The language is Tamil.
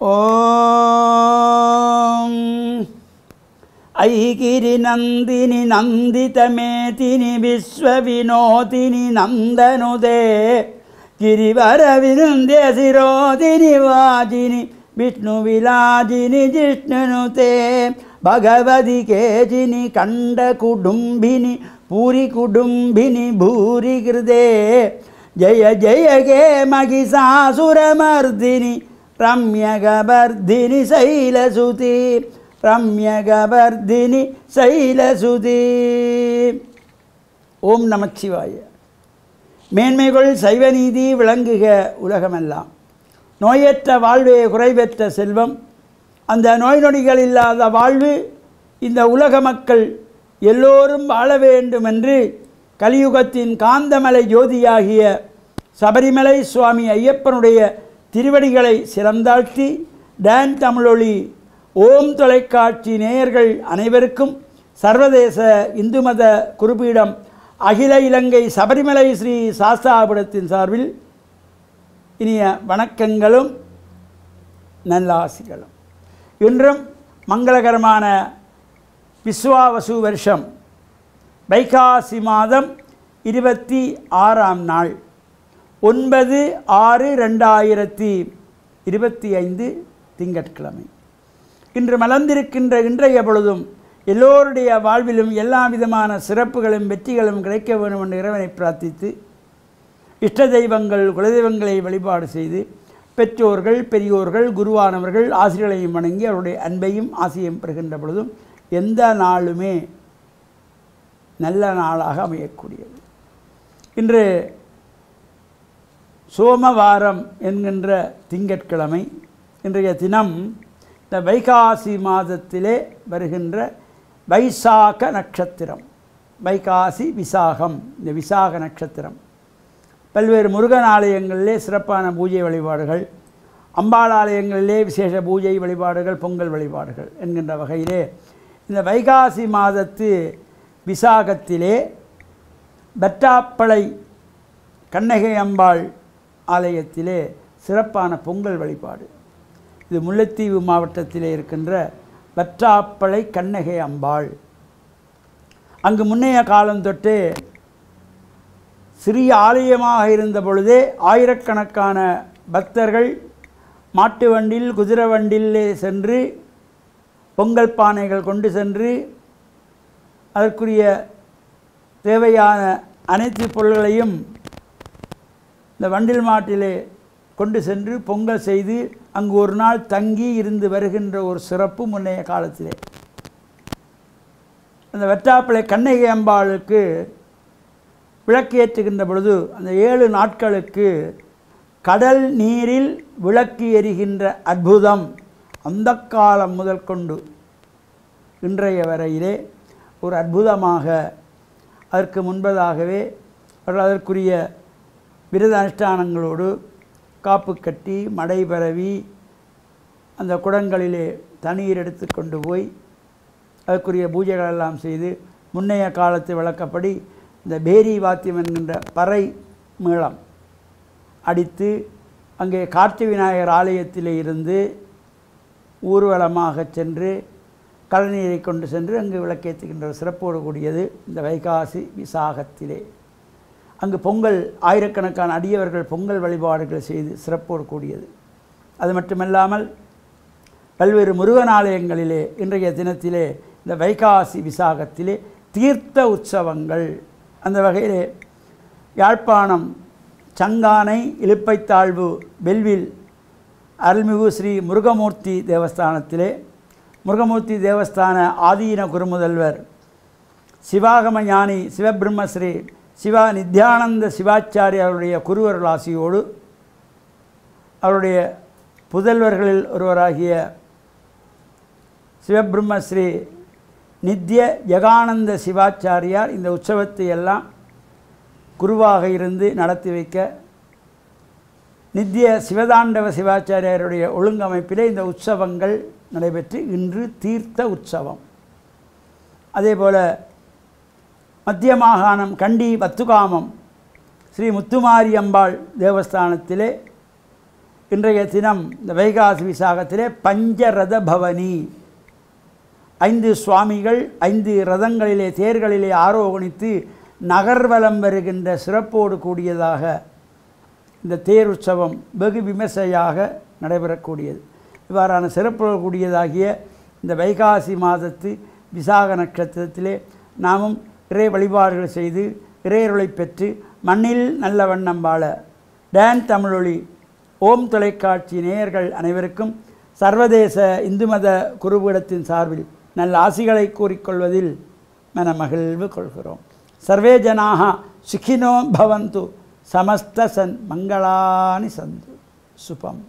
ஓம் ஐகிரி நந்தினி நந்திதமேதினி விஸ்வவினோதினி நந்தனுதே गिरिवरविन्दे शिरोदिनि वाजिनि विष्णुविलाजिनि जिष्णुनुते भगवति केजिनि कण्डकुडुम्बिनि पूरिकुडुम्बिनि भूरिकृते जय जय गे महिषासुरमर्दिनि रम्यगवर्धिनि शैलसुते रम्यगवर्धिनि शैलसुते ओम नमः शिवाय மேன்மைகள் சைவநீதி விளங்குக உலகமெல்லாம். நோயற்ற வாழ்வே குறைவற்ற செல்வம். அந்த நோய் நொடிகள் இல்லாத வாழ்வு இந்த உலக மக்கள் எல்லோரும் வாழ வேண்டும் என்று கலியுகத்தின் காந்தமலை ஜோதியாகிய சபரிமலை சுவாமி ஐயப்பனுடைய திருவடிகளை சிறந்தாழ்த்தி டான் தமிழொலி ஓம் தொலைக்காட்சி நேயர்கள் அனைவருக்கும் சர்வதேச இந்து மத குருபீடம் அகில இலங்கை சபரிமலை ஸ்ரீ சாஸ்தாபுரத்தின் சார்பில் இனிய வணக்கங்களும் நல்லாசிகளும். இன்றும் மங்களகரமான விஸ்வாவசு வருஷம் வைகாசி மாதம் 26ஆம் நாள் 9/6/2025 திங்கட்கிழமை. இன்று மலர்ந்திருக்கின்ற இன்றைய பொழுதும் எல்லோருடைய வாழ்விலும் எல்லா விதமான சிறப்புகளும் வெற்றிகளும் கிடைக்க வேண்டும் என்று இறைவனை பிரார்த்தித்து இஷ்ட தெய்வங்கள் குலதெய்வங்களை வழிபாடு செய்து பெற்றோர்கள் பெரியோர்கள் குருவானவர்கள் ஆசிரியர்களையும் வணங்கி அவருடைய அன்பையும் ஆசையும் பெறுகின்ற பொழுதும் எந்த நாளுமே நல்ல நாளாக அமையக்கூடியது. இன்று சோமவாரம் என்கின்ற திங்கட்கிழமை. இன்றைய தினம் இந்த வைகாசி மாதத்திலே வருகின்ற வைசாக நட்சத்திரம். வைகாசி விசாகம், இந்த விசாக நட்சத்திரம் பல்வேறு முருகன் ஆலயங்களிலே சிறப்பான பூஜை வழிபாடுகள், அம்பாள் ஆலயங்களிலே விசேஷ பூஜை வழிபாடுகள், பொங்கல் வழிபாடுகள் என்கின்ற வகையிலே இந்த வைகாசி மாதத்து விசாகத்திலே பட்டாப்பளை கண்ணகை அம்பாள் ஆலயத்திலே சிறப்பான பொங்கல் வழிபாடு. இது முல்லைத்தீவு மாவட்டத்திலே இருக்கின்ற பற்றாப்பளை கண்ணகை அம்பாள். அங்கு முன்னைய காலம் தொட்டு சிறிய ஆலயமாக இருந்த பொழுதே ஆயிரக்கணக்கான பக்தர்கள் மாட்டு வண்டில் குதிரை வண்டிலே சென்று பொங்கல் பானைகள் கொண்டு சென்று அதற்குரிய தேவையான அனைத்து பொருள்களையும் இந்த வண்டில் மாட்டிலே கொண்டு சென்று பொங்கல் செய்து அங்கு ஒரு நாள் தங்கி இருந்து வருகின்ற ஒரு சிறப்பு முன்னைய காலத்திலே. அந்த வெட்டாப்பளை கண்ணகை அம்பாளுக்கு விளக்கு ஏற்றுகின்ற பொழுது அந்த 7 நாட்களுக்கு கடல் நீரில் விளக்கு எரிகின்ற அற்புதம் அந்த காலம் முதல் கொண்டு இன்றைய வரையிலே ஒரு அற்புதமாக அதற்கு முன்பதாகவே அவர்கள் அதற்குரிய விரத அனுஷ்டானங்களோடு காப்பு கட்டி மடை பரவி அந்த குடங்களிலே தண்ணீர் எடுத்து கொண்டு போய் அதற்குரிய பூஜைகளெல்லாம் செய்து முன்னைய காலத்து வழக்கப்படி இந்த பேரி வாத்தியம் என்கின்ற பறை மேளம் அடித்து அங்கே கார்த்தி விநாயகர் ஆலயத்திலே இருந்து ஊர்வலமாக சென்று கழநீரை கொண்டு சென்று அங்கு விளக்கேற்றுகின்ற சிறப்போடு கூடியது இந்த வைகாசி விசாகத்திலே. அங்கு பொங்கல் ஆயிரக்கணக்கான அடியவர்கள் பொங்கல் வழிபாடுகள் செய்து சிறப்போடு கூடியது. அது மட்டுமல்லாமல் பல்வேறு முருகன் ஆலயங்களிலே இன்றைய தினத்திலே இந்த வைகாசி விசாகத்திலே தீர்த்த உற்சவங்கள். அந்த வகையிலே யாழ்ப்பாணம் சங்கானை இலுப்பைத்தாழ்வு வெல்வில் அருள்மிகு ஸ்ரீ முருகமூர்த்தி தேவஸ்தானத்திலே முருகமூர்த்தி தேவஸ்தான ஆதீன குருமுதல்வர் சிவாகம ஞானி சிவபிரம்மஸ்ரீ சிவா நித்யானந்த சிவாச்சாரிய அவருடைய குருவருள் ஆசியோடு அவருடைய புதல்வர்களில் ஒருவராகிய சிவபிரம்மஸ்ரீ நித்ய யகானந்த சிவாச்சாரியார் இந்த உற்சவத்தை எல்லாம் குருவாக இருந்து நடத்தி வைக்க நித்ய சிவதாண்டவ சிவாச்சாரியருடைய ஒழுங்கமைப்பிலே இந்த உற்சவங்கள் நடைபெற்று இன்று தீர்த்த உற்சவம். அதேபோல் மத்திய மாகாணம் கண்டி வத்துகாமம் ஸ்ரீ முத்துமாரி அம்பாள் தேவஸ்தானத்திலே இன்றைய தினம் இந்த வைகாசி விசாகத்திலே பஞ்சரத பவனி 5 சுவாமிகள் 5 ரதங்களிலே தேர்களிலே ஆரோகணித்து நகர்வலம் வருகின்ற சிறப்போடு கூடியதாக இந்த தேர் உற்சவம் வெகு விமர்சையாக நடைபெறக்கூடியது. இவ்வாறான சிறப்போடு கூடியதாகிய இந்த வைகாசி மாதத்து விசாக நட்சத்திரத்திலே நாமும் இறை வழிபாடுகள் செய்து இறையருளை பெற்று மண்ணில் நல்ல வண்ணம் வாழ டான் தமிழொலி ஓம் தொலைக்காட்சி நேயர்கள் அனைவருக்கும் சர்வதேச இந்து மத குருபீடத்தின் சார்பில் நல்ல ஆசிகளை கூறிக்கொள்வதில் மனமகிழ்வு கொள்கிறோம். சர்வே ஜனாக சுகினோ பவந்து சமஸ்த சன் மங்களானி சந்து சுபம்.